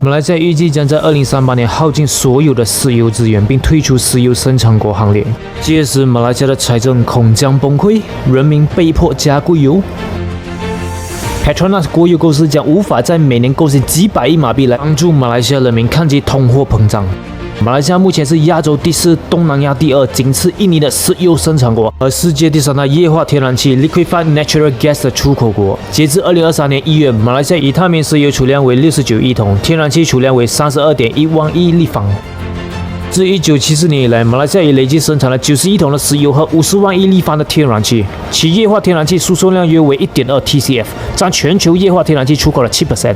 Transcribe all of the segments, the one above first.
马来西亚预计将在2038年耗尽所有的石油资源，并退出石油生产国行列。届时，马来西亚的财政恐将崩溃，人民被迫加贵油。Petronas 国有公司将无法在每年贡献几百亿马币来帮助马来西亚人民抗击通货膨胀。马来西亚目前是亚洲第4、东南亚第2，仅次印尼的石油生产国，和世界第3大液化天然气 （Liquefied Natural Gas） 的出口国。截至2023年1月，马来西亚已踏明石油储量为69亿桶，天然气储量为32.1万亿立方。自1974年以来，马来西亚已累计生产了90亿桶的石油和50万亿立方的天然气，其液化天然气输送量约为1.2 TCF， 占全球液化天然气出口的7%。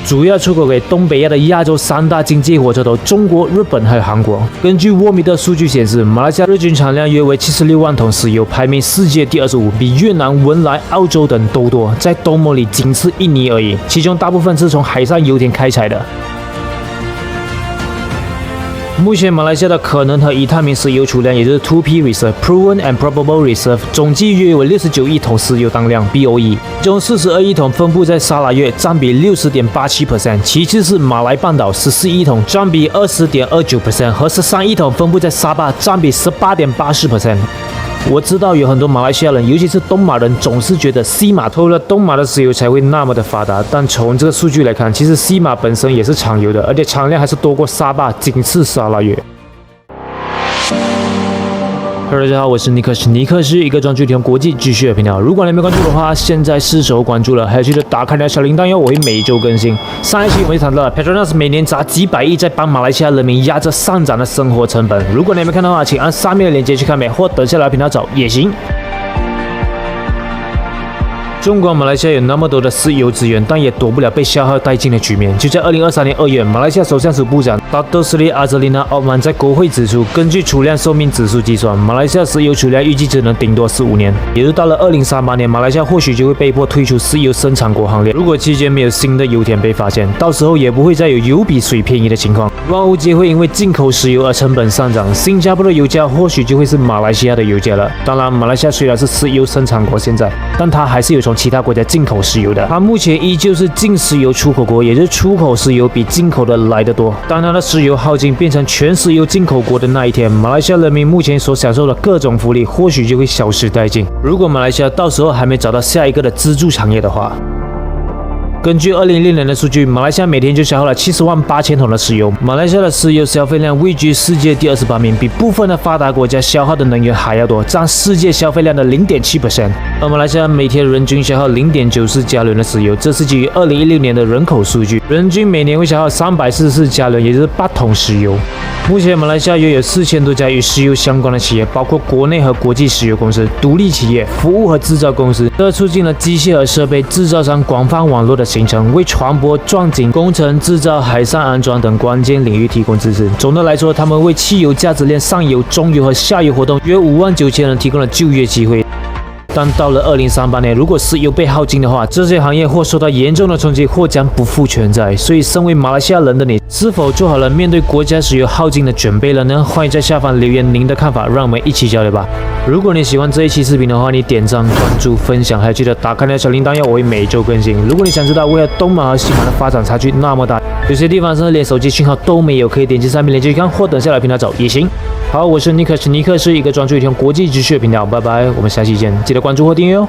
主要出口给东北亚的亚洲3大经济火车头中国、日本还有韩国。根据沃米的数据显示，马来西亚日均产量约为76万桶石油，排名世界第25，比越南、文莱、澳洲等都多，在东盟里仅次印尼而已，其中大部分是从海上油田开采的。目前马来西亚的可能和已探明石油储量，也就是 2P Reserve、Proven and Probable Reserve， 总计约为69亿桶石油当量 （BOE）， 中42亿桶分布在沙拉越，占比 60.87%， 其次是马来半岛14亿桶，占比 20.29%， 和13亿桶分布在沙巴，占比 18.84%。我知道有很多马来西亚人，尤其是东马人，总是觉得西马偷了东马的石油才会那么的发达。但从这个数据来看，其实西马本身也是产油的，而且产量还是多过沙巴，仅次沙拉越。Hello， 大家好，我是尼克斯。尼克是一个专注提供国际知识的频道。如果你没关注的话，现在是时候关注了，还要记得打开你的小铃铛哟，我会每周更新。上一期我们就谈到了 Petronas 每年砸几百亿在帮马来西亚人民压着上涨的生活成本。如果你还没看的话，请按上面的链接去看呗，或等下来频道找也行。纵观马来西亚有那么多的石油资源，但也躲不了被消耗殆尽的局面。就在2023年2月，马来西亚首相署部长 Dato Seri Azalina Othman 在国会指出，根据储量寿命指数计算，马来西亚石油储量预计只能顶多15年，也就到了2038年，马来西亚或许就会被迫退出石油生产国行列。如果期间没有新的油田被发现，到时候也不会再有油比水便宜的情况，万物皆会因为进口石油而成本上涨。新加坡的油价或许就会是马来西亚的油价了。当然，马来西亚虽然是石油生产国现在，但它还是有从其他国家进口石油的，它目前依旧是净石油出口国，也就是出口石油比进口的来得多。当它的石油耗尽变成全石油进口国的那一天，马来西亚人民目前所享受的各种福利或许就会消失殆尽。如果马来西亚到时候还没找到下一个的支柱产业的话，根据2006年的数据，马来西亚每天就消耗了70万8千桶的石油。马来西亚的石油消费量位居世界第28名，比部分的发达国家消耗的能源还要多，占世界消费量的 0.7%。而马来西亚每天人均消耗 0.94加仑的石油，这是基于2016年的人口数据，人均每年会消耗344加仑，也就是8桶石油。目前马来西亚约有4000多家与石油相关的企业，包括国内和国际石油公司、独立企业、服务和制造公司，这促进了机械和设备制造商广泛网络的形成，为船舶、钻井、工程、制造、海上安装等关键领域提供支持。总的来说，他们为汽油价值链上游、中游和下游活动约59000人提供了就业机会。但到了2038年，如果石油被耗尽的话，这些行业或受到严重的冲击，或将不复存在。所以，身为马来西亚人的你，是否做好了面对国家石油耗尽的准备了呢？欢迎在下方留言您的看法，让我们一起交流吧。如果你喜欢这一期视频的话，你点赞、关注、分享，还要记得打开你的小铃铛，我会每周更新。如果你想知道为何东马和西马的发展差距那么大，有些地方甚至连手机信号都没有，可以点击上面链接去看，或等下来频道找也行。好，我是尼克，尼克是一个专注于提供国际知识的频道，拜拜，我们下期见，记得关注或订阅哦。